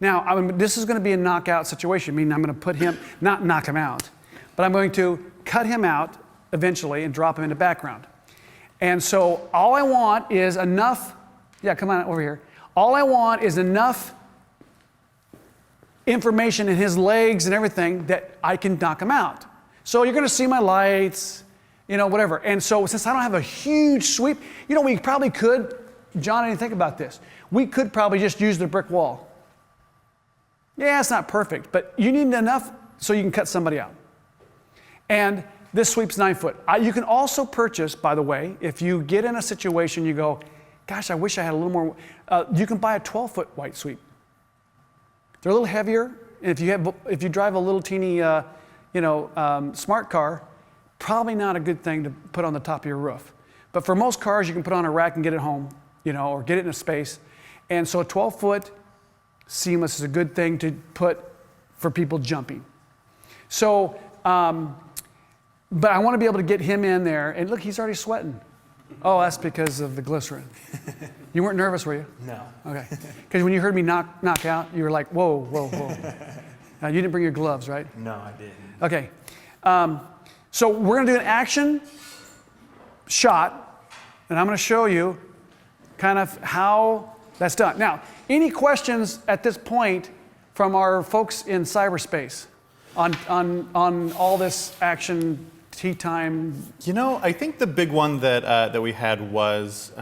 Now, this is going to be a knockout situation, meaning I'm going to put him, not knock him out, but I'm going to cut him out eventually and drop him into background. And so all I want is enough, yeah, come on over here. All I want is enough information in his legs and everything that I can knock him out. So you're going to see my lights, whatever. And so since I don't have a huge sweep, we probably could, John, I didn't think about this. We could probably just use the brick wall. Yeah, it's not perfect, but you need enough so you can cut somebody out. And this sweep's 9 foot. You can also purchase, by the way, if you get in a situation you go, gosh, I wish I had a little more, you can buy a 12-foot white sweep. They're a little heavier, and if you drive a little teeny, smart car, probably not a good thing to put on the top of your roof. But for most cars, you can put on a rack and get it home, or get it in a space. And so a 12-foot seamless is a good thing to put for people jumping. So, but I want to be able to get him in there. And look, he's already sweating. Oh, that's because of the glycerin. You weren't nervous, were you? No. Okay. Because when you heard me knock out, you were like, whoa, whoa, whoa. You didn't bring your gloves, right? No, I didn't. Okay. So we're going to do an action shot, and I'm going to show you kind of how that's done. Now, any questions at this point from our folks in cyberspace on all this action, tea time? I think the big one that we had was,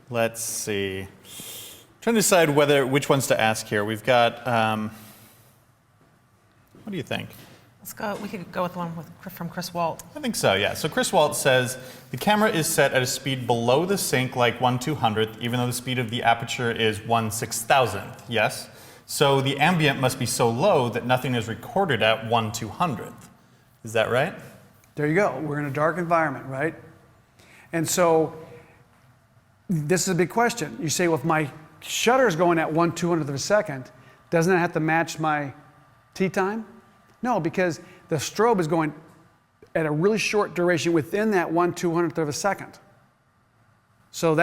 let's see, trying to decide which ones to ask here. We've got, what do you think? Let's go. We could go with the one from Chris Walt. I think so, yeah. So Chris Walt says, the camera is set at a speed below the sync, like 1/200th, even though the speed of the aperture is 1/6000th, yes? So the ambient must be so low that nothing is recorded at 1/200th. Is that right? There you go. We're in a dark environment, right? And so this is a big question. You say, well, if my shutter is going at 1/200th of a second, doesn't it have to match my tea time? No, because the strobe is going at a really short duration within that 1/200th of a second. So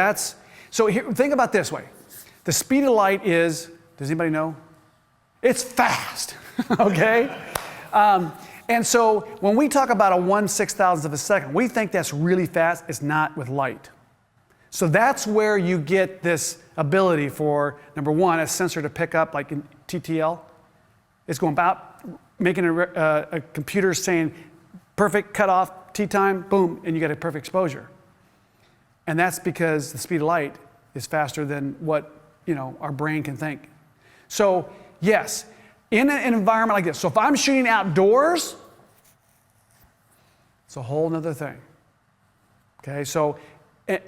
here, think about it this way. The speed of light is, does anybody know? It's fast, okay? And so when we talk about a 1/6000th of a second, we think that's really fast. It's not with light. So that's where you get this ability for, number one, a sensor to pick up, like in TTL. It's going about making a computer saying, perfect cutoff, tea time, boom, and you get a perfect exposure. And that's because the speed of light is faster than what our brain can think. So yes, in an environment like this, so if I'm shooting outdoors, it's a whole nother thing. Okay, so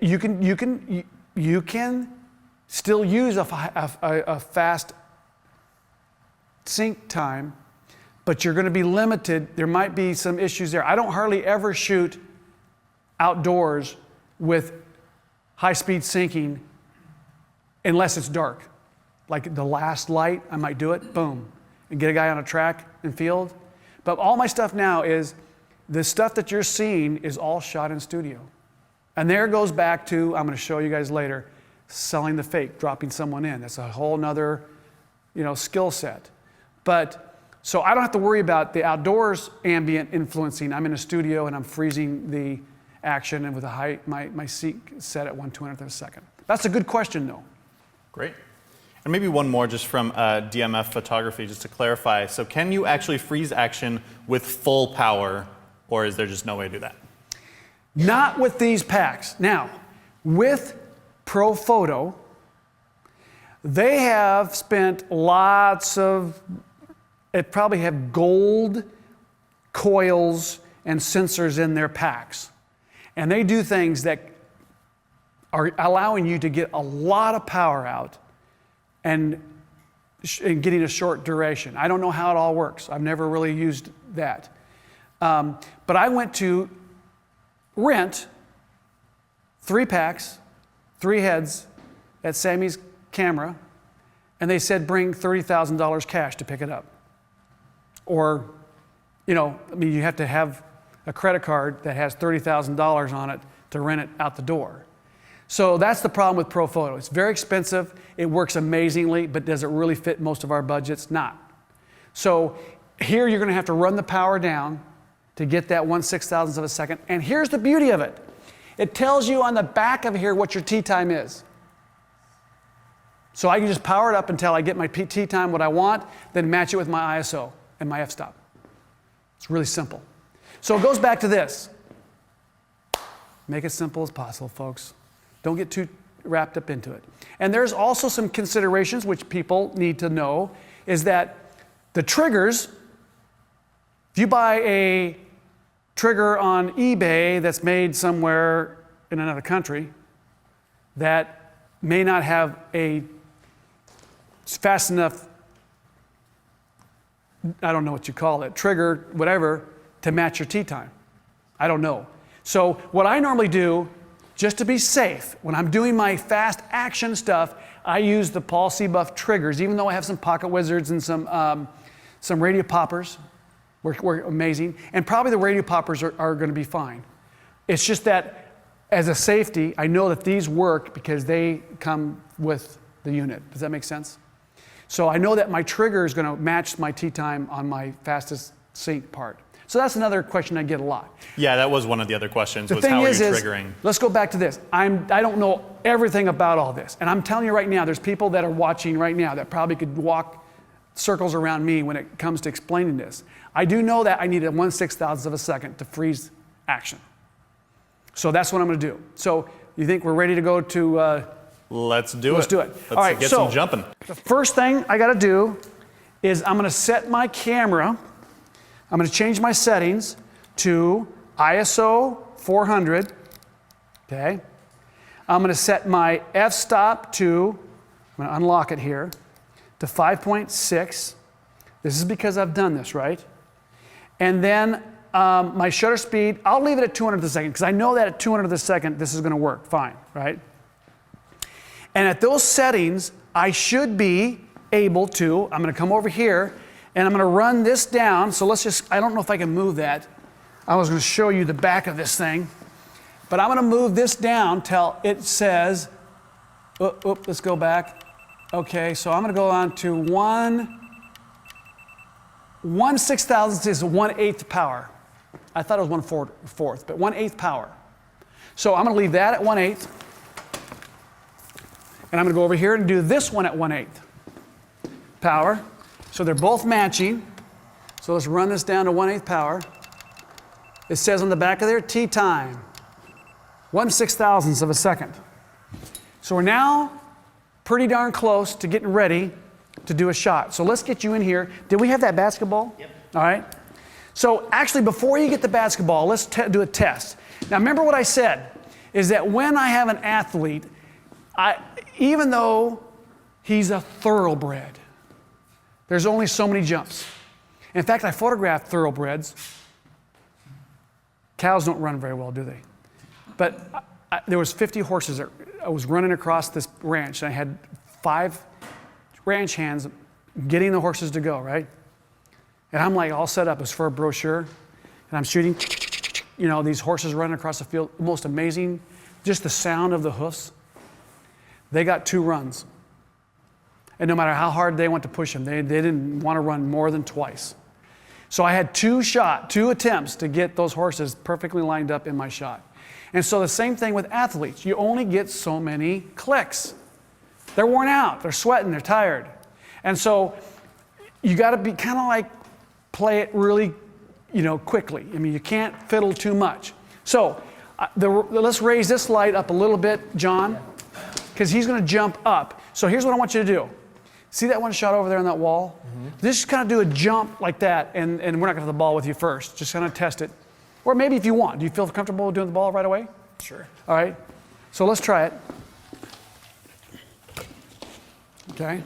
you can still use a fast sync time, but you're going to be limited. There might be some issues there. I don't hardly ever shoot outdoors with high-speed syncing unless it's dark. Like the last light, I might do it, boom, and get a guy on a track and field. But all my stuff now is, the stuff that you're seeing is all shot in studio. And there goes back to, I'm going to show you guys later, selling the fake, dropping someone in. That's a whole nother, skill set. But so I don't have to worry about the outdoors ambient influencing. I'm in a studio and I'm freezing the action and with my seek set at 1/200th of a second. That's a good question, though. Great. And maybe one more just from DMF Photography, just to clarify. So can you actually freeze action with full power, or is there just no way to do that? Not with these packs. Now, with ProPhoto, they have spent lots of, it probably have gold coils and sensors in their packs. And they do things that are allowing you to get a lot of power out and getting a short duration. I don't know how it all works. I've never really used that. But I went to rent 3 packs, 3 heads at Sammy's Camera, and they said bring $30,000 cash to pick it up. Or, you have to have a credit card that has $30,000 on it to rent it out the door. So that's the problem with ProPhoto. It's very expensive. It works amazingly, but does it really fit most of our budgets? Not. So here you're going to have to run the power down to get that 1/6000th of a second. And here's the beauty of it. It tells you on the back of here what your tee time is. So I can just power it up until I get my tee time, what I want, then match it with my ISO and my f-stop. It's really simple. So it goes back to this. Make it simple as possible, folks. Don't get too wrapped up into it. And there's also some considerations which people need to know, is that the triggers, if you buy a trigger on eBay that's made somewhere in another country that may not have a fast enough, I don't know what you call it, trigger, whatever, to match your tee time. I don't know. So what I normally do, just to be safe, when I'm doing my fast action stuff, I use the Paul Seebuff triggers, even though I have some Pocket Wizards and some radio poppers. We're amazing. And probably the radio poppers are going to be fine. It's just that as a safety, I know that these work because they come with the unit. Does that make sense? So I know that my trigger is going to match my tee time on my fastest sync part. So that's another question I get a lot. Yeah, that was one of the other questions, The was thing how are you is, triggering? let's go back to this. I don't know everything about all this. And I'm telling you right now, there's people that are watching right now that probably could walk circles around me when it comes to explaining this. I do know that I need a 1/6000th of a second to freeze action. So that's what I'm going to do. So you think we're ready to go to... Let's do it. Let's do it. Let's All right, get so some jumping. the first thing I got to do is I'm going to set my camera. I'm going to change my settings to ISO 400. Okay. I'm going to set my f-stop to, I'm going to unlock it here, to 5.6. This is because I've done this, right? And then my shutter speed, I'll leave it at 200th of a second because I know that at 200th of a second this is going to work fine, right? And at those settings, I should be able to, I'm going to come over here and I'm going to run this down. So let's just, I don't know if I can move that. I was going to show you the back of this thing. But I'm going to move this down till it says, let's go back. Okay, so I'm going to go on to 1/6000th is 1/8 power. I thought it was 1/4, but 1/8 power. So I'm going to leave that at 1/8. And I'm going to go over here and do this one at 1/8 power. So they're both matching. So let's run this down to 1/8 power. It says on the back of there, tee time, 1/6000th of a second. So we're now pretty darn close to getting ready to do a shot. So let's get you in here. Did we have that basketball? Yep. All right. So actually, before you get the basketball, let's do a test. Now remember what I said, is that when I have an athlete, even though he's a thoroughbred, there's only so many jumps. In fact, I photographed thoroughbreds. Cows don't run very well, do they? But there was 50 horses that I was running across this ranch, and I had 5 ranch hands getting the horses to go, right? And I'm like all set up. It's for a brochure, and I'm shooting, these horses running across the field. Most amazing, just the sound of the hoofs. They got 2 runs. And no matter how hard they went to push them, they didn't want to run more than twice. So I had 2 attempts to get those horses perfectly lined up in my shot. And so the same thing with athletes. You only get so many clicks. They're worn out, they're sweating, they're tired. And so you got to be kind of like play it really, quickly. I mean, you can't fiddle too much. So let's raise this light up a little bit, John, because he's going to jump up. So here's what I want you to do. See that one shot over there on that wall? Mm-hmm. Just kind of do a jump like that, and we're not going to have the ball with you first. Just kind of test it. Or maybe if you want. Do you feel comfortable doing the ball right away? Sure. All right. So let's try it. Okay.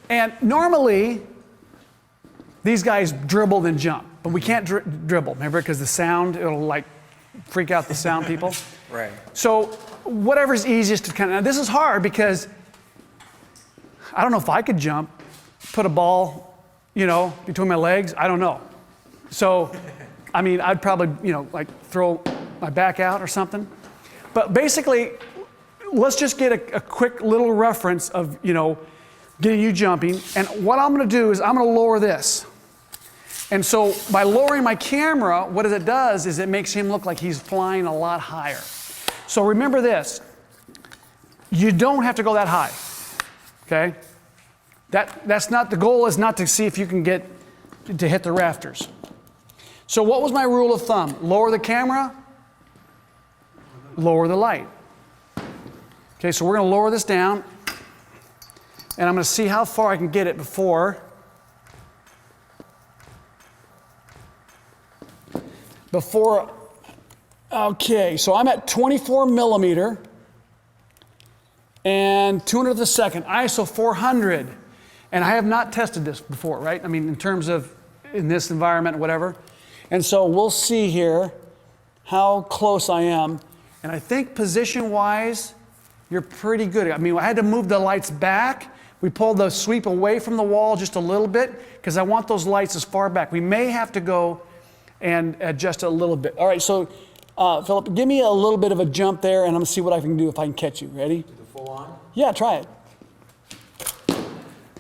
And normally, these guys dribble and jump, but we can't dribble, remember? Because the sound, it'll like freak out the sound people. Right. So whatever's easiest to now this is hard because I don't know if I could jump, put a ball, between my legs. I don't know. So, I'd probably, like throw my back out or something. But basically, let's just get a quick little reference of, getting you jumping. And what I'm going to do is I'm going to lower this. And so by lowering my camera, what it does is it makes him look like he's flying a lot higher. So remember this. You don't have to go that high, okay? That's not, the goal is not to see if you can get to hit the rafters. So what was my rule of thumb? Lower the camera, lower the light. Okay, so we're going to lower this down, and I'm going to see how far I can get it before okay, so I'm at 24 millimeter and 200th of a second, ISO 400. And I have not tested this before, right? I mean, in terms of in this environment or whatever. And so we'll see here how close I am. And I think position-wise, you're pretty good. I mean, I had to move the lights back. We pulled the sweep away from the wall just a little bit because I want those lights as far back. We may have to go and adjust it a little bit. All right, so Philip, give me a little bit of a jump there, and I'm gonna see what I can do if I can catch you. Ready? The full on? Yeah, try it.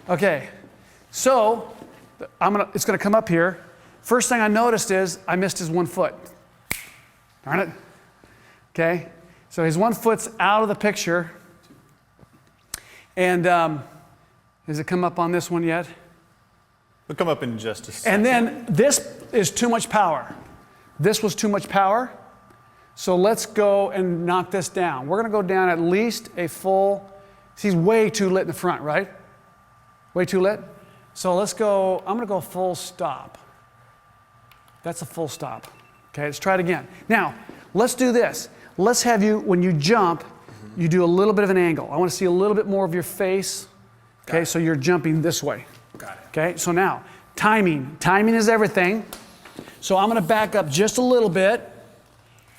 Okay, so it's gonna come up here. First thing I noticed is I missed his 1 foot. Darn it. Okay, so his 1 foot's out of the picture. And has it come up on this one yet? We'll come up in just a second. And then this is too much power. This was too much power. So let's go and knock this down. We're going to go down at least a full, he's way too lit in the front, right? Way too lit? So let's go, I'm going to go full stop. That's a full stop. Okay, let's try it again. Now, let's do this. Let's have you, when you jump, you do a little bit of an angle. I want to see a little bit more of your face. Okay, so you're jumping this way. Got it. Okay, so now, timing. Timing is everything. So I'm going to back up just a little bit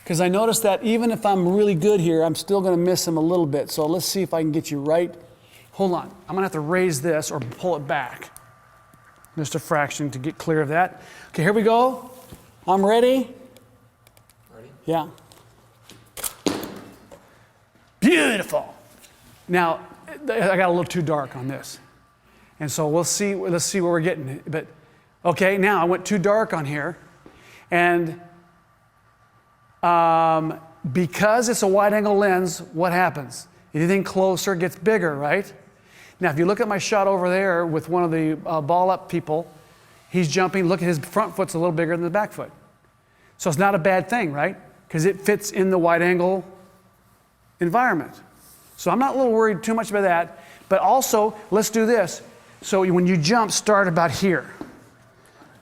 because I noticed that even if I'm really good here, I'm still going to miss him a little bit. So let's see if I can get you right. Hold on. I'm going to have to raise this or pull it back. Just a fraction to get clear of that. Okay, here we go. I'm ready. Ready? Yeah. Beautiful. Now, I got a little too dark on this. And so let's see where we're getting. But okay, now I went too dark on here. And because it's a wide angle lens, what happens? Anything closer gets bigger, right? Now, if you look at my shot over there with one of the ball up people, he's jumping, look at his front foot's a little bigger than the back foot. So it's not a bad thing, right? Because it fits in the wide angle environment. So I'm not a little worried too much about that. But also, let's do this. So when you jump, start about here.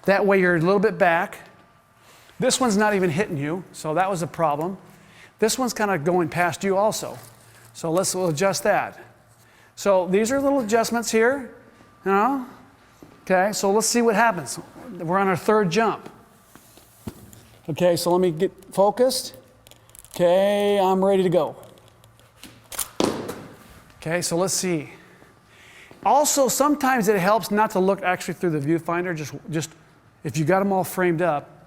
That way you're a little bit back. This one's not even hitting you, so that was a problem. This one's kind of going past you also. So we'll adjust that. So these are little adjustments here, Okay, so let's see what happens. We're on our third jump. Okay, so let me get focused. Okay, I'm ready to go. Okay, so let's see. Also, sometimes it helps not to look actually through the viewfinder, just if you got them all framed up,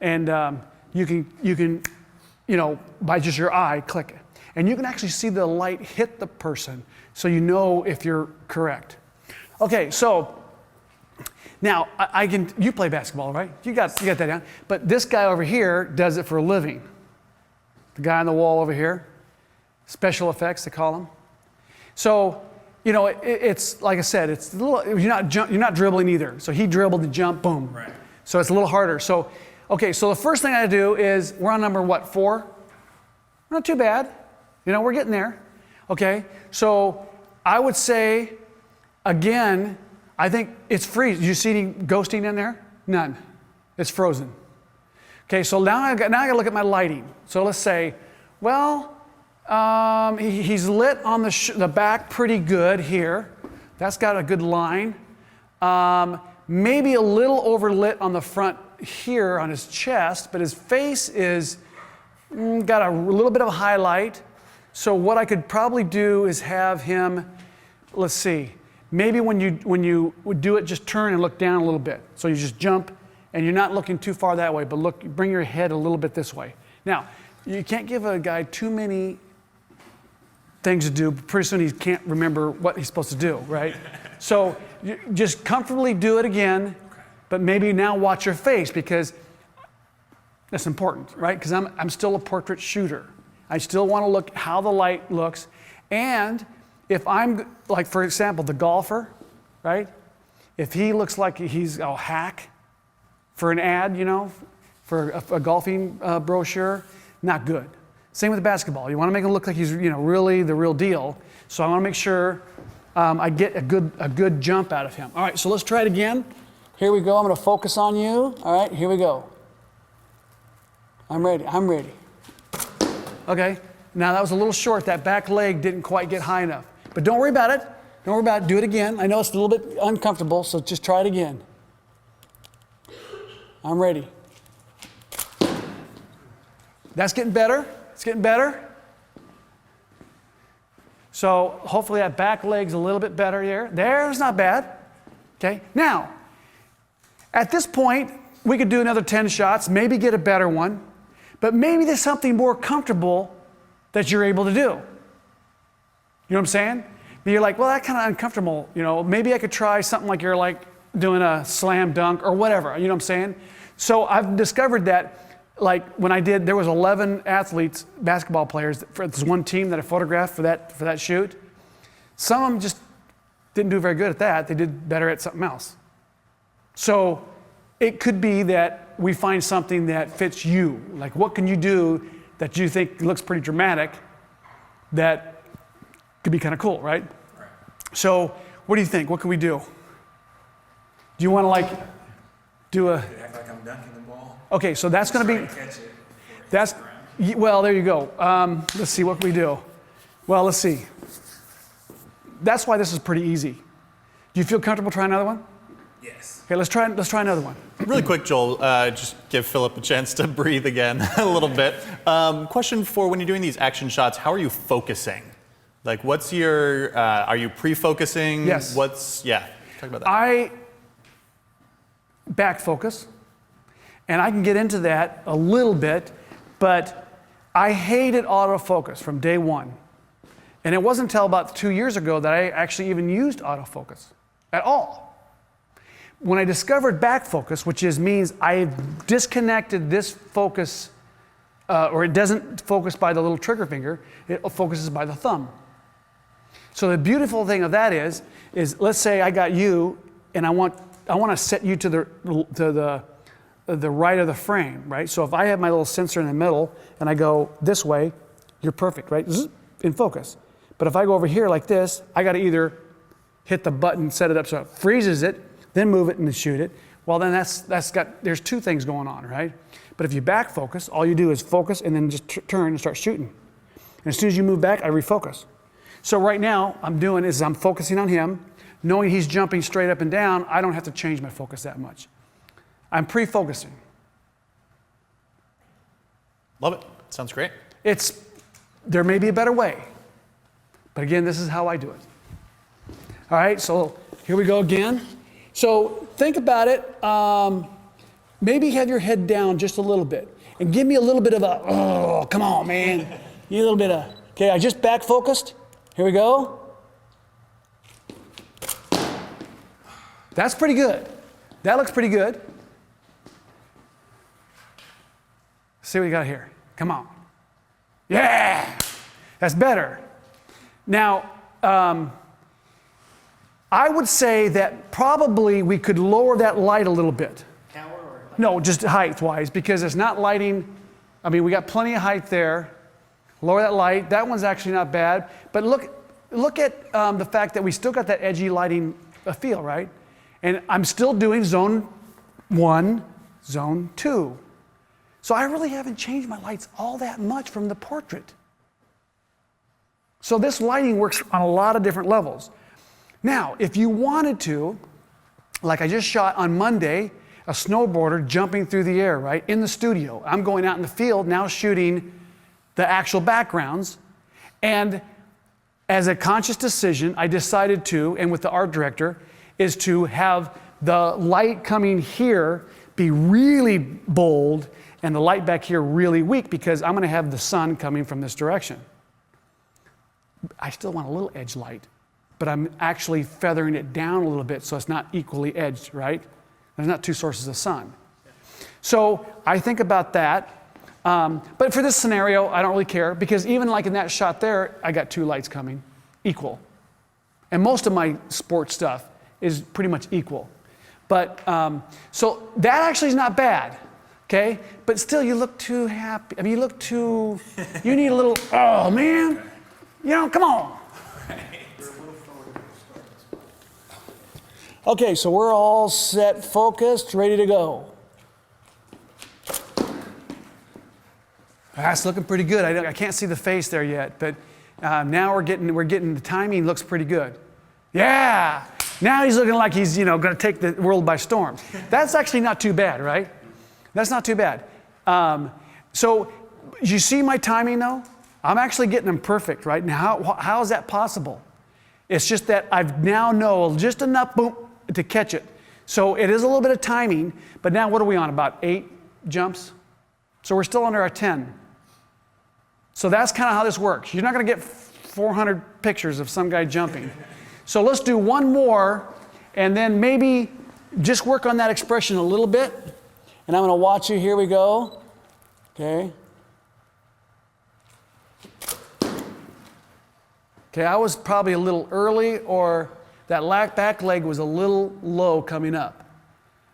and you can, by just your eye, click it. And you can actually see the light hit the person, so you know if you're correct. Okay, so now you play basketball, right? You got that down. But this guy over here does it for a living. The guy on the wall over here, special effects they call them. So, it's like I said, it's a little, you're not dribbling either. So he dribbled the jump, boom. Right. So it's a little harder. So, okay, so the first thing I do is we're on number 4? Not too bad. We're getting there. Okay, so I would say, again, I think it's freeze. You see any ghosting in there? None. It's frozen. Okay, so now I got to look at my lighting. So let's say, well, he's lit on the back pretty good here. That's got a good line. Maybe a little overlit on the front here on his chest, but his face is got a little bit of a highlight. So what I could probably do is have him, let's see, maybe when you would do it, just turn and look down a little bit. So you just jump, and you're not looking too far that way, but bring your head a little bit this way. Now, you can't give a guy too many things to do. But pretty soon he can't remember what he's supposed to do, right? So just comfortably do it again, but maybe now watch your face because that's important, right? Because I'm still a portrait shooter. I still want to look how the light looks. And if I'm, like, for example, the golfer, right? If he looks like he's a hack for an ad, for a golfing brochure, not good. Same with basketball. You want to make him look like he's, really the real deal. So I want to make sure I get a good jump out of him. All right, so let's try it again. Here we go. I'm going to focus on you. All right, here we go. I'm ready. Okay, now that was a little short. That back leg didn't quite get high enough. But don't worry about it. Don't worry about it. Do it again. I know it's a little bit uncomfortable, so just try it again. I'm ready. That's getting better. It's getting better. So hopefully that back leg's a little bit better here. There's not bad. Okay, now, at this point, we could do another 10 shots, maybe get a better one, but maybe there's something more comfortable that you're able to do. You know what I'm saying? But you're like, well, that's kind of uncomfortable. Maybe I could try something like you're like doing a slam dunk or whatever. You know what I'm saying? So I've discovered that, like when there was 11 athletes, basketball players for this one team that I photographed for that shoot. Some of them just didn't do very good at that. They did better at something else. So it could be that we find something that fits you. Like, what can you do that you think looks pretty dramatic that could be kind of cool, right? So what do you think? What can we do? Do you want to do a... Act like I'm dunking the ball. Okay, so that's going to be... Catch it. That's... Well, there you go. Let's see, what can we do? Well, let's see. That's why this is pretty easy. Do you feel comfortable trying another one? Yes. Okay, let's try another one. Really quick, Joel, just give Philip a chance to breathe again a little bit. Question for when you're doing these action shots, how are you focusing? Like, what's your, are you pre-focusing? Yes. Talk about that. I back focus, and I can get into that a little bit, but I hated autofocus from day one. And it wasn't until about 2 years ago that I actually even used autofocus at all. When I discovered back focus, which means I've disconnected this focus, or it doesn't focus by the little trigger finger, it focuses by the thumb. So the beautiful thing of that is let's say I got you, and I want to set you to the right of the frame, right? So if I have my little sensor in the middle and I go this way, you're perfect, right? Zzz, in focus. But if I go over here like this, I got to either hit the button, set it up so it freezes it, then move it and shoot it. Well, then there's two things going on, right? But if you back focus, all you do is focus and then just turn and start shooting. And as soon as you move back, I refocus. So right now, I'm focusing on him. Knowing he's jumping straight up and down, I don't have to change my focus that much. I'm pre-focusing. Love it. Sounds great. There may be a better way. But again, this is how I do it. All right, so here we go again. So think about it. Maybe have your head down just a little bit. And give me a little bit of a, oh, come on, man. Give me a little bit of, okay, I just back focused. Here we go. That's pretty good. That looks pretty good. See what you got here. Come on. Yeah, that's better. Now, I would say that probably we could lower that light a little bit. Power or No, just height-wise, because it's not lighting. I mean, we got plenty of height there. Lower that light. That one's actually not bad. But look at the fact that we still got that edgy lighting feel, right? And I'm still doing zone 1, zone 2. So I really haven't changed my lights all that much from the portrait. So this lighting works on a lot of different levels. Now, if you wanted to, like I just shot on Monday, a snowboarder jumping through the air, right, in the studio. I'm going out in the field now shooting the actual backgrounds. And as a conscious decision, I decided to, and with the art director, is to have the light coming here be really bold and the light back here really weak because I'm going to have the sun coming from this direction. I still want a little edge light, but I'm actually feathering it down a little bit so it's not equally edged, right? There's not two sources of sun. So I think about that. But for this scenario, I don't really care because even like in that shot there, I got two lights coming, equal. And most of my sports stuff is pretty much equal. But so that actually is not bad, okay? But still, you look too happy. I mean, you look too, you need a little, oh man, you know, come on. Okay, so we're all set, focused, ready to go. That's looking pretty good. I can't see the face there yet, but now we're getting the timing looks pretty good. Yeah, now he's looking like he's going to take the world by storm. That's actually not too bad, right? That's not too bad. So you see my timing though? I'm actually getting them perfect, right? Now, how is that possible? It's just that I now know just enough boom to catch it. So it is a little bit of timing, but now what are we on? About 8 jumps? So we're still under our 10. So that's kind of how this works. You're not going to get 400 pictures of some guy jumping. So let's do one more, and then maybe just work on that expression a little bit. And I'm going to watch you. Here we go. Okay. Okay, I was probably a little early, or that back leg was a little low coming up.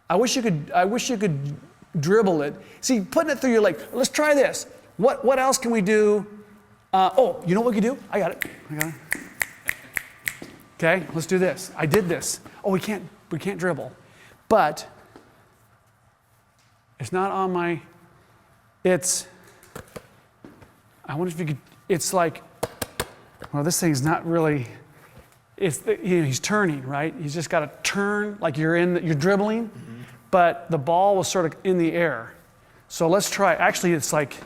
I wish you could dribble it. See, putting it through your leg. Let's try this. What else can we do? Oh, you know what we can do? I got it. Okay, let's do this. I did this. Oh, we can't dribble. But it's not on my, I wonder if you could, it's like, well, this thing's not really, he's turning, right? He's just got to turn like you're dribbling, but the ball was sort of in the air. So let's try, actually it's like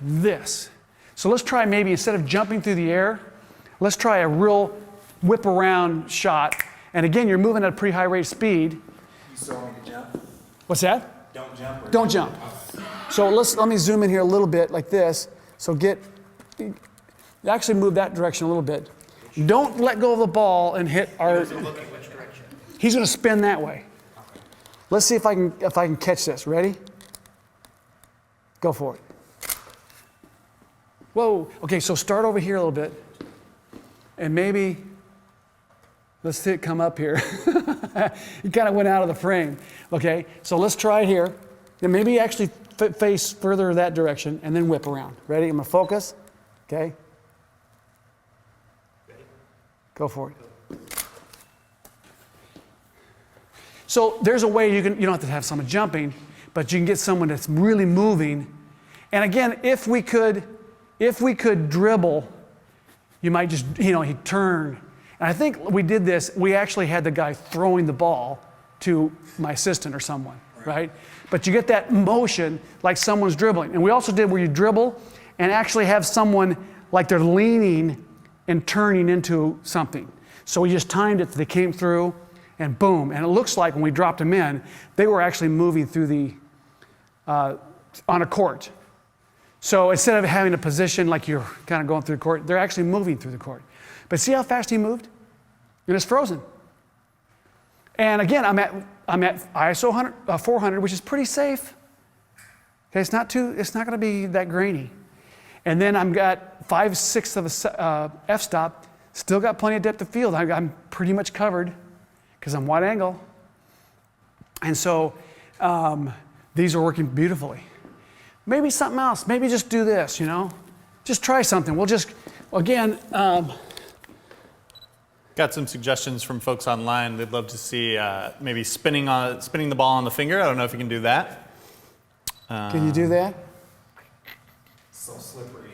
this. So let's try maybe instead of jumping through the air, let's try a real whip around shot. And again, you're moving at a pretty high rate of speed. You still want me to jump? What's that? Don't jump. Don't jump. So let me zoom in here a little bit like this. So actually move that direction a little bit. Don't let go of the ball and hit our. Look at which direction. He's going to spin that way. Let's see if I can catch this. Ready? Go for it. Whoa. Okay, so start over here a little bit. And maybe, let's see it come up here. You kind of went out of the frame. Okay, so let's try it here. Then maybe actually face further that direction and then whip around. Ready? I'm going to focus. Okay. Go for it. So there's a way you don't have to have someone jumping, but you can get someone that's really moving. And again, if we could dribble, you might just, he'd turn. And I think we did this, we actually had the guy throwing the ball to my assistant or someone, right? But you get that motion like someone's dribbling. And we also did where you dribble and actually have someone like they're leaning and turning into something. So we just timed it, they came through, and boom. And it looks like when we dropped them in, they were actually moving through on a court. So instead of having a position like you're kind of going through the court, they're actually moving through the court. But see how fast he moved? And it's frozen. And again, I'm at ISO 400, which is pretty safe. Okay, it's not going to be that grainy. And then I've got 5/6 of a f-stop, still got plenty of depth of field. I'm pretty much covered because I'm wide angle. And so these are working beautifully. Maybe something else. Maybe just do this, Just try something. We'll just, again. Got some suggestions from folks online. They'd love to see maybe spinning the ball on the finger. I don't know if you can do that. Can you do that? So slippery.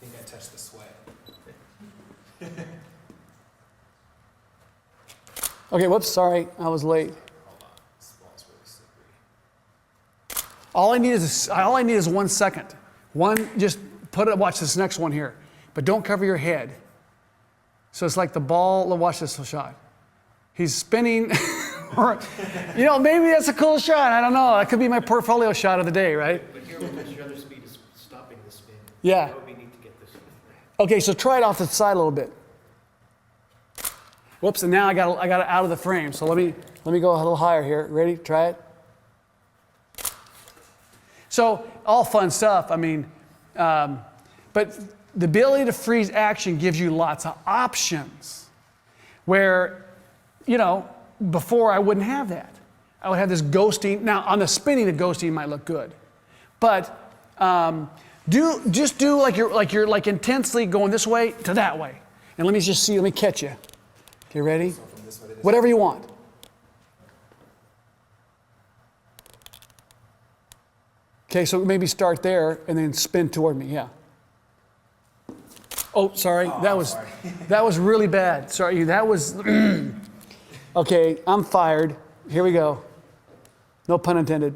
I think I touched the sweat. Okay, whoops, sorry, I was late. Hold on. This ball's really slippery. All I need is 1 second. Just watch this next one here. But don't cover your head. So it's like the ball, watch this shot. He's spinning. Maybe that's a cool shot. I don't know. That could be my portfolio shot of the day, right? But here, the shutter speed is stopping the spin. Yeah. That would be neat to get this. Okay, so try it off the side a little bit. Whoops, and now I got it out of the frame. So let me go a little higher here. Ready? Try it. So all fun stuff. I mean, but the ability to freeze action gives you lots of options. Where, you know, before I wouldn't have that. I would have this ghosting. Now on the spinning, the ghosting might look good, but just do like you're intensely going this way to that way, and let me catch you. Okay, ready? So from this way to this Whatever you want. Okay, so maybe start there and then spin toward me. Yeah. Oh, sorry. That was really bad. Sorry, that was. Okay, I'm fired. Here we go. No pun intended.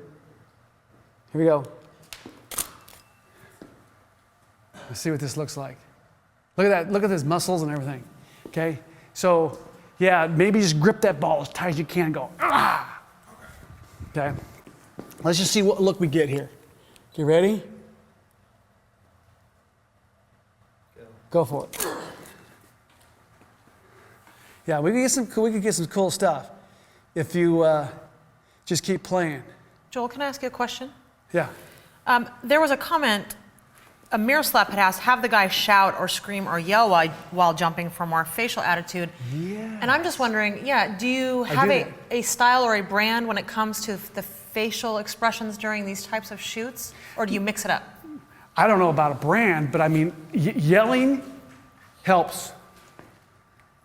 Here we go. Let's see what this looks like. Look at that. Look at his muscles and everything. Okay, so yeah, maybe just grip that ball as tight as you can. And go. Ah. Okay. Let's just see what look we get here. You ready? Go for it. Yeah, we could get some cool stuff if you just keep playing. Joel, can I ask you a question? Yeah. There was a comment, a Mirror Slap had asked, have the guy shout or scream or yell while jumping for more facial attitude. Yeah. And I'm just wondering, do you have a style or a brand when it comes to the facial expressions during these types of shoots? Or do you mix it up? I don't know about a brand, but I mean, yelling helps.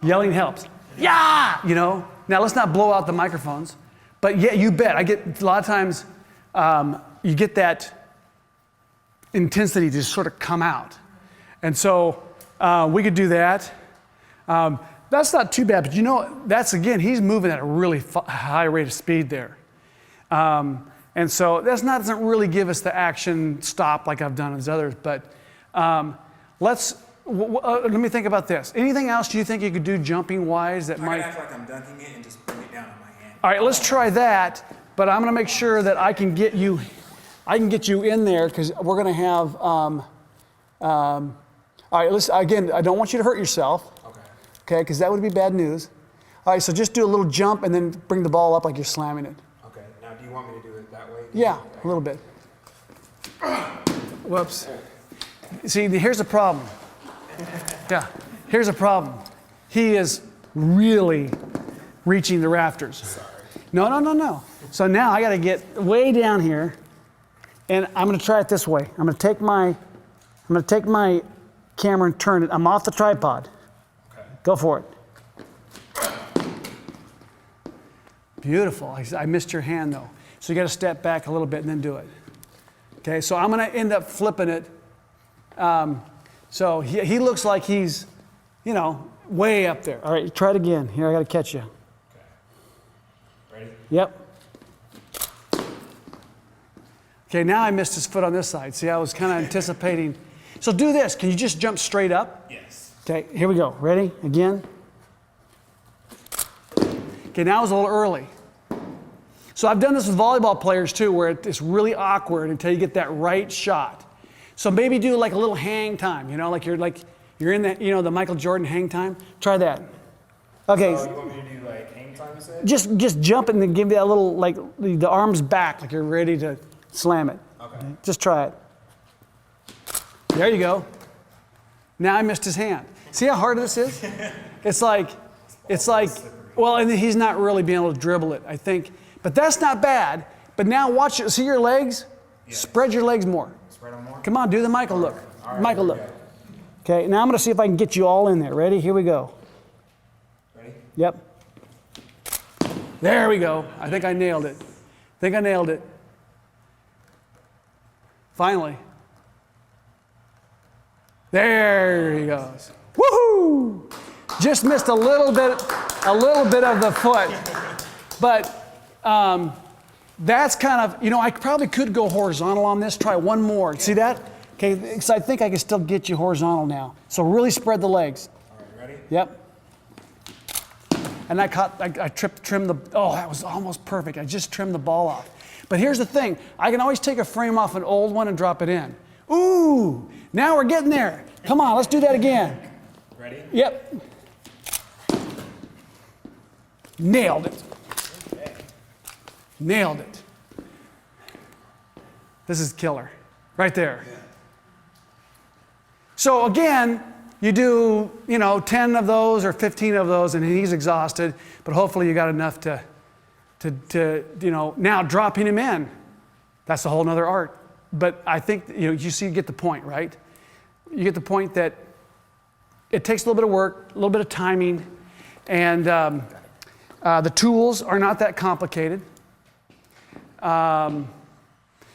Yelling helps. Yeah! You know? Now, let's not blow out the microphones. But yeah, you bet. I get a lot of times, you get that intensity to just sort of come out. And so we could do that. That's not too bad, but you know, that's again, he's moving at a really high rate of speed there. And so doesn't really give us the action stop like I've done as others, but let me think about this. Anything else you think you could do jumping wise that I might? can act like I'm dunking it and just bring it down on my hand. All right, let's try that, but I'm gonna make sure that I can get you in there because we're gonna have, all right, again, I don't want you to hurt yourself, okay, because that would be bad news. All right, so just do a little jump and then bring the ball up like you're slamming it. Okay, now do you want me to do it that way? Yeah, a little bit. Whoops. See, here's the problem. Yeah, here's the problem. He is really reaching the rafters. Sorry. No. So now I got to get way down here, and I'm going to try it this way. I'm going to take my camera and turn it. I'm off the tripod. Okay. Go for it. Beautiful. I missed your hand though. So you got to step back a little bit and then do it. Okay, so I'm going to end up flipping it. So he looks like he's, you know, way up there. All right, try it again. Here, I got to catch you. Okay. Ready? Yep. Okay, now I missed his foot on this side. See, I was kind of anticipating. So do this. Can you just jump straight up? Yes. Okay, here we go. Ready? Again. Okay, now it's a little early. So I've done this with volleyball players too, where it's really awkward until you get that right shot. So maybe do like a little hang time, you know, like you're in that, you know, the Michael Jordan hang time. Try that. Okay. So you want me to do like hang time, you said? Just jump and then give you that little, like the arms back, like you're ready to slam it. Okay. Just try it. There you go. Now I missed his hand. See how hard this is? It's like, well, and he's not really being able to dribble it, I think. But that's not bad. But now watch it. See your legs? Yeah. Spread your legs more. Spread them more? Come on, do the Michael look. All right, Michael here we look. go. Okay, now I'm going to see if I can get you all in there. Ready? Here we go. Ready? Yep. There we go. I think I nailed it. Finally. There he goes. Woohoo! Just missed a little bit of the foot. But that's kind of, you know, I probably could go horizontal on this. Try one more. See that? Okay, because I think I can still get you horizontal now. So really spread the legs. All right, ready? Yep. And I trimmed the, oh, that was almost perfect. I just trimmed the ball off. But here's the thing. I can always take a frame off an old one and drop it in. Ooh, now we're getting there. Come on, let's do that again. Ready? Yep. Nailed it. Okay. Nailed it. This is killer. Right there. So again, you do, 10 of those or 15 of those, and he's exhausted, but hopefully you got enough to now dropping him in. That's a whole nother art. But I think, you get the point, right? You get the point that it takes a little bit of work, a little bit of timing, and the tools are not that complicated.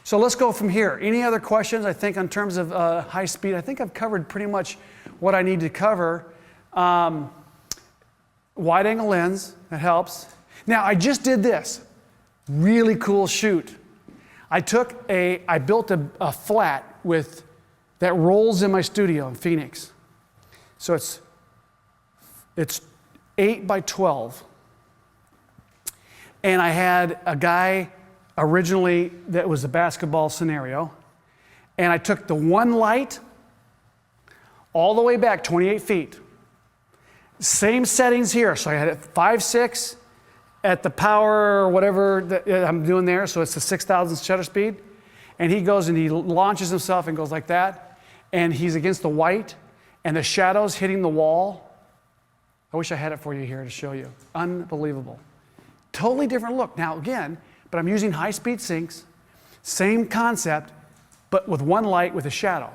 So let's go from here. Any other questions? I think in terms of high speed, I think I've covered pretty much what I need to cover. Wide angle lens, that helps. Now I just did this. Really cool shoot. I built a flat that rolls in my studio in Phoenix. So it's 8 by 12. And I had a guy originally that was a basketball scenario. And I took the one light all the way back 28 feet. Same settings here. So I had it 5.6 at the power or whatever that I'm doing there. So it's the 6,000 shutter speed. And he goes and he launches himself and goes like that. And he's against the white and the shadows hitting the wall. I wish I had it for you here to show you. Unbelievable. Totally different look. Now again, but I'm using high-speed syncs, same concept, but with one light with a shadow.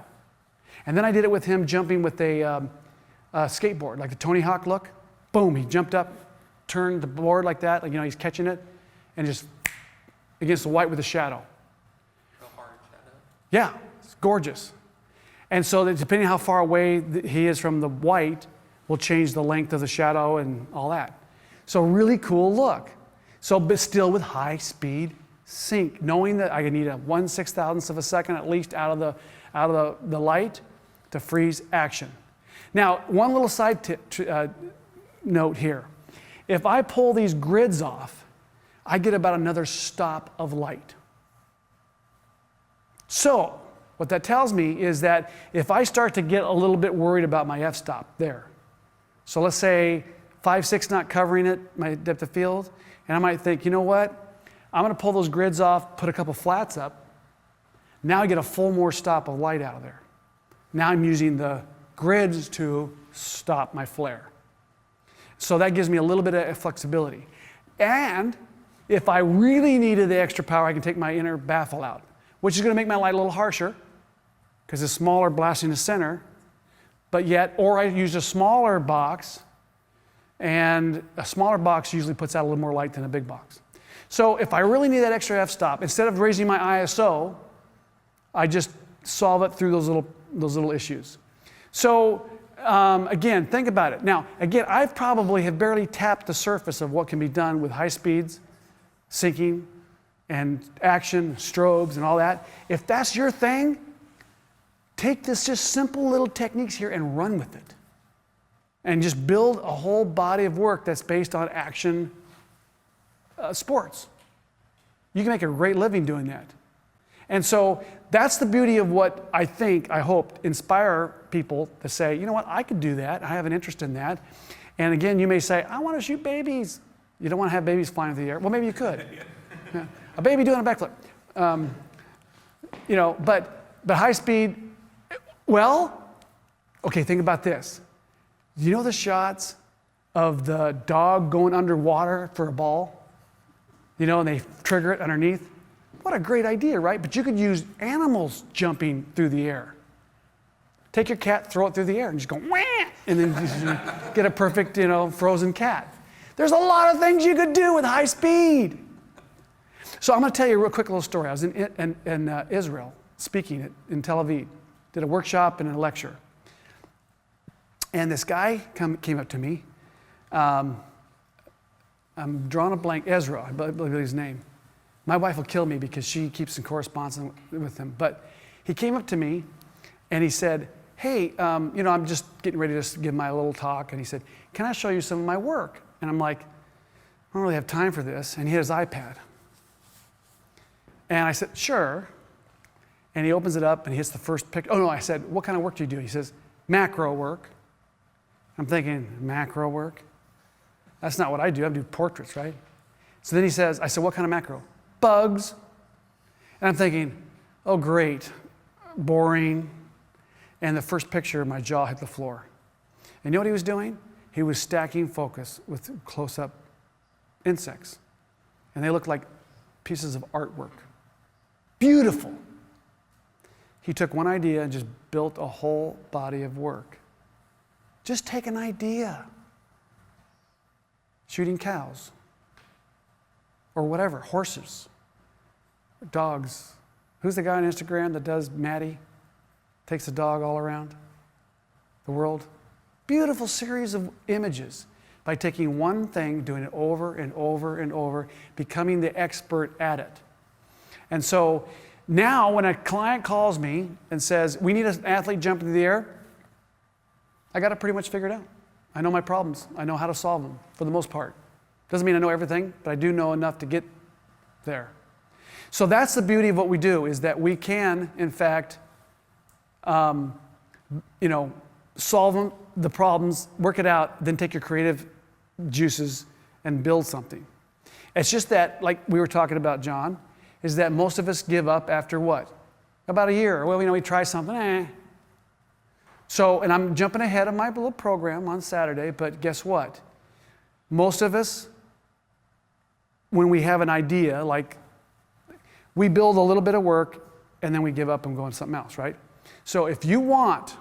And then I did it with him jumping with a skateboard, like the Tony Hawk look. Boom, he jumped up, turned the board like that, like he's catching it, and just against the white with a shadow. A hard shadow. Yeah, it's gorgeous. And so that depending on how far away he is from the white, will change the length of the shadow and all that. So really cool look. So, but still with high speed sync, knowing that I need a 1/6000th of a second at least out of the light to freeze action. Now, one little side note here. If I pull these grids off, I get about another stop of light. So, what that tells me is that if I start to get a little bit worried about my f-stop there, so let's say 5.6 not covering it, my depth of field, and I might think, you know what? I'm going to pull those grids off, put a couple flats up. Now I get a full more stop of light out of there. Now I'm using the grids to stop my flare. So that gives me a little bit of flexibility. And if I really needed the extra power, I can take my inner baffle out, which is going to make my light a little harsher because it's smaller blasting the center. But yet, or I use a smaller box, and a smaller box usually puts out a little more light than a big box. So if I really need that extra f-stop, instead of raising my ISO, I just solve it through those little issues. So again, think about it. Now, again, I probably have barely tapped the surface of what can be done with high speeds, syncing, and action, strobes, and all that. If that's your thing, take this just simple little techniques here and run with it. And just build a whole body of work that's based on action sports. You can make a great living doing that. And so that's the beauty of what I hope, inspire people to say, you know what, I could do that. I have an interest in that. And again, you may say, I want to shoot babies. You don't want to have babies flying through the air. Well, maybe you could. Yeah. A baby doing a backflip. But high speed, well, okay, think about this. Do you know the shots of the dog going underwater for a ball? And they trigger it underneath? What a great idea, right? But you could use animals jumping through the air. Take your cat, throw it through the air, and just go, wah! And then just get a perfect, frozen cat. There's a lot of things you could do with high speed. So I'm going to tell you a real quick little story. I was in Israel speaking in Tel Aviv. Did a workshop and a lecture. And this guy came up to me. I'm drawing a blank. Ezra, I believe his name. My wife will kill me because she keeps in correspondence with him. But he came up to me and he said, hey, I'm just getting ready to give my little talk. And he said, can I show you some of my work? And I'm like, I don't really have time for this. And he had his iPad. And I said, sure. And he opens it up and he hits the first picture. Oh no, I said, what kind of work do you do? He says, macro work. I'm thinking, macro work? That's not what I do. I do portraits, right? So then he says, I said, what kind of macro? Bugs. And I'm thinking, oh, great, boring. And the first picture, my jaw hit the floor. And you know what he was doing? He was stacking focus with close-up insects. And they looked like pieces of artwork. Beautiful. He took one idea and just built a whole body of work. Just take an idea. Shooting cows. Or whatever, horses, dogs. Who's the guy on Instagram that does Maddie? Takes a dog all around the world. Beautiful series of images by taking one thing, doing it over and over and over, becoming the expert at it. And so now when a client calls me and says, we need an athlete jump into the air, I got it pretty much figured out. I know my problems. I know how to solve them for the most part. Doesn't mean I know everything, but I do know enough to get there. So that's the beauty of what we do, is that we can, in fact, solve the problems, work it out, then take your creative juices and build something. It's just that, like we were talking about, John, is that most of us give up after what? About a year. Well, we try something, So, and I'm jumping ahead of my little program on Saturday, but guess what? Most of us, when we have an idea, like we build a little bit of work and then we give up and go on something else, right? So if you want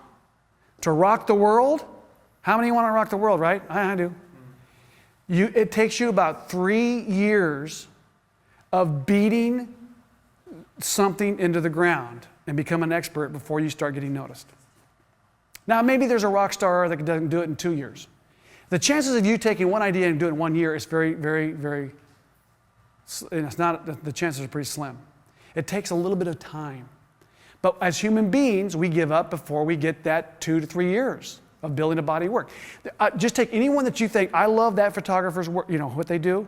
to rock the world, how many want to rock the world, right? I do. It takes you about 3 years of beating something into the ground and become an expert before you start getting noticed. Now, maybe there's a rock star that doesn't do it in 2 years. The chances of you taking one idea and doing it in 1 year is very, very, very, and it's not, the chances are pretty slim. It takes a little bit of time. But as human beings, we give up before we get that 2 to 3 years of building a body of work. Just take anyone that you think, I love that photographer's work, what they do.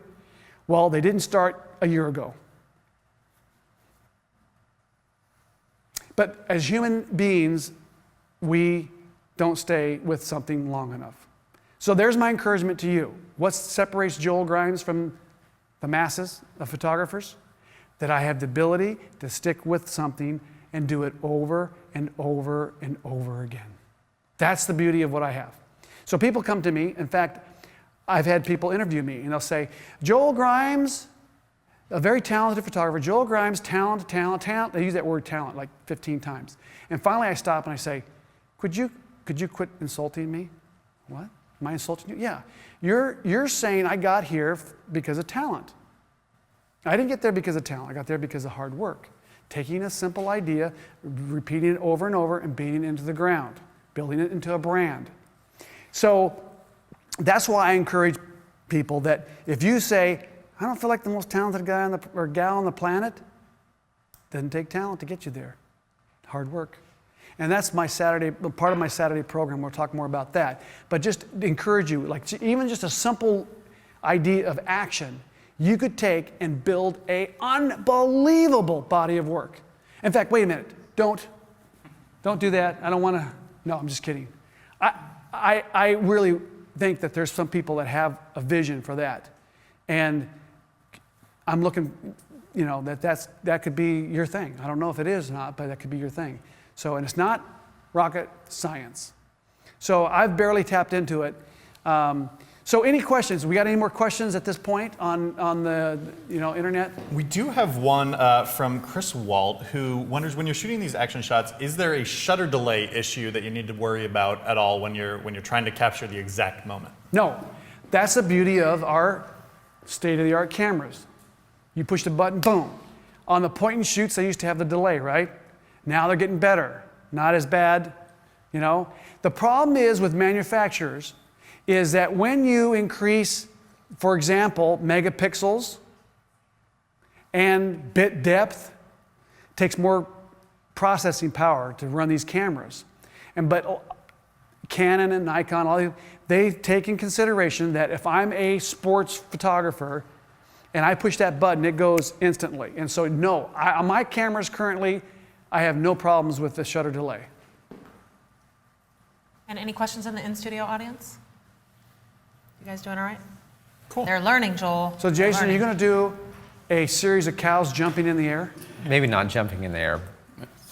Well, they didn't start a year ago. But as human beings, we don't stay with something long enough. So there's my encouragement to you. What separates Joel Grimes from the masses of photographers? That I have the ability to stick with something and do it over and over and over again. That's the beauty of what I have. So people come to me. In fact, I've had people interview me and they'll say, Joel Grimes, a very talented photographer, Joel Grimes, talent. They use that word talent like 15 times. And finally I stop and I say, could you quit insulting me? What? Am I insulting you? Yeah. You're saying I got here because of talent. I didn't get there because of talent. I got there because of hard work. Taking a simple idea, repeating it over and over, and beating it into the ground, building it into a brand. So that's why I encourage people that if you say, I don't feel like the most talented guy or gal on the planet, doesn't take talent to get you there. Hard work. And that's my Saturday, part of my Saturday program. We'll talk more about that. But just encourage you, like even just a simple idea of action, you could take and build an unbelievable body of work. In fact, wait a minute. Don't do that. I don't want to. No, I'm just kidding. I really think that there's some people that have a vision for that. And I'm looking, that could be your thing. I don't know if it is or not, but that could be your thing. So, and it's not rocket science. So I've barely tapped into it. So any questions? We got any more questions at this point on the internet? We do have one from Chris Walt, who wonders, when you're shooting these action shots, is there a shutter delay issue that you need to worry about at all when you're trying to capture the exact moment? No. That's the beauty of our state-of-the-art cameras. You push the button, boom. On the point and shoots, they used to have the delay, right? Now they're getting better. Not as bad, The problem is with manufacturers is that when you increase, for example, megapixels and bit depth, it takes more processing power to run these cameras. But Canon and Nikon, they take in consideration that if I'm a sports photographer and I push that button, it goes instantly. And so no, on my cameras currently, I have no problems with the shutter delay. And any questions in the in-studio audience? You guys doing all right? Cool. They're learning, Joel. So They're Jason, are you learning. going to do a series of cows jumping in the air? Maybe not jumping in the air,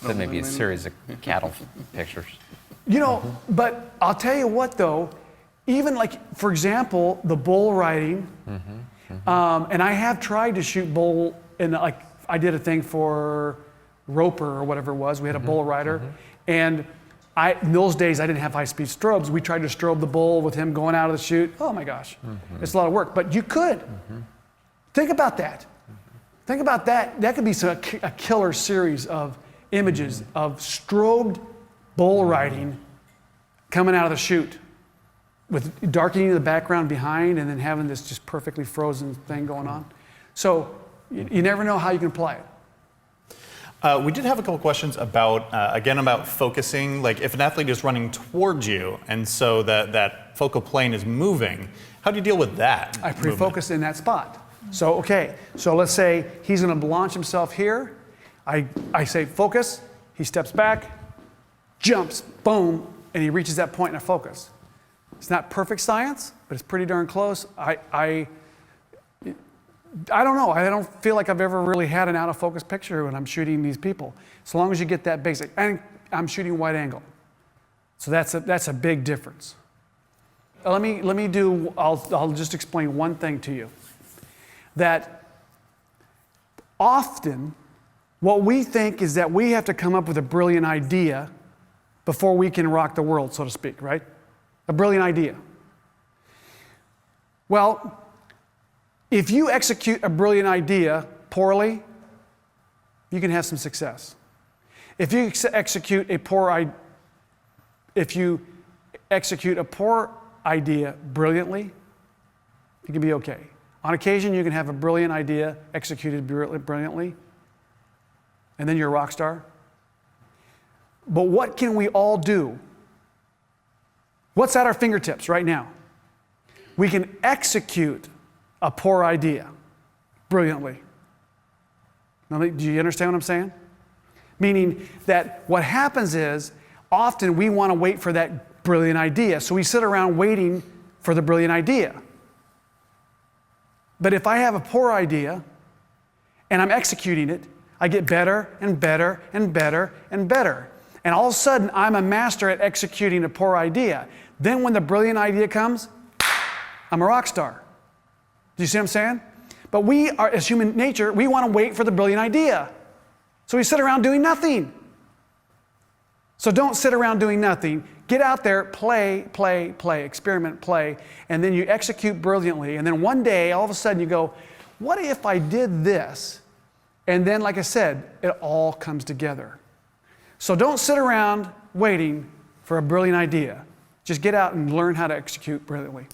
but maybe a series of cattle pictures. You know, but I'll tell you what though, even like, for example, the bull riding, and I have tried to shoot bull, and like I did a thing for Roper or whatever it was. We had a bull rider, and in those days I didn't have high-speed strobes. We tried to strobe the bull with him going out of the chute. Oh my gosh, it's a lot of work, but you could. Think about that. Think about that. That could be a killer series of images of strobed bull riding coming out of the chute with darkening the background behind and then having this just perfectly frozen thing going on. So you never know how you can apply it. We did have a couple questions about, again, about focusing. Like if an athlete is running towards you and so that focal plane is moving, how do you deal with that? I pre-focus in that spot. So, okay, so let's say he's going to launch himself here. I say focus, he steps back, jumps, boom, and he reaches that point in a focus. It's not perfect science, but it's pretty darn close. I don't know. I don't feel like I've ever really had an out of focus picture when I'm shooting these people. As long as you get that basic, and I'm shooting wide angle, so that's a big difference. Let me do. I'll just explain one thing to you. That often, what we think is that we have to come up with a brilliant idea before we can rock the world, so to speak, right? A brilliant idea. Well, if you execute a brilliant idea poorly, you can have some success. If you execute a poor idea brilliantly, you can be okay. On occasion, you can have a brilliant idea executed brilliantly, and then you're a rock star. But what can we all do? What's at our fingertips right now? We can execute a poor idea brilliantly. Now, do you understand what I'm saying? Meaning that what happens is often we want to wait for that brilliant idea, so we sit around waiting for the brilliant idea. But if I have a poor idea and I'm executing it, I get better and better and better and better. And all of a sudden, I'm a master at executing a poor idea. Then when the brilliant idea comes, I'm a rock star. Do you see what I'm saying? But we are, as human nature, we want to wait for the brilliant idea. So we sit around doing nothing. So don't sit around doing nothing. Get out there, play, experiment, play, and then you execute brilliantly. And then one day, all of a sudden you go, what if I did this? And then, like I said, it all comes together. So don't sit around waiting for a brilliant idea. Just get out and learn how to execute brilliantly.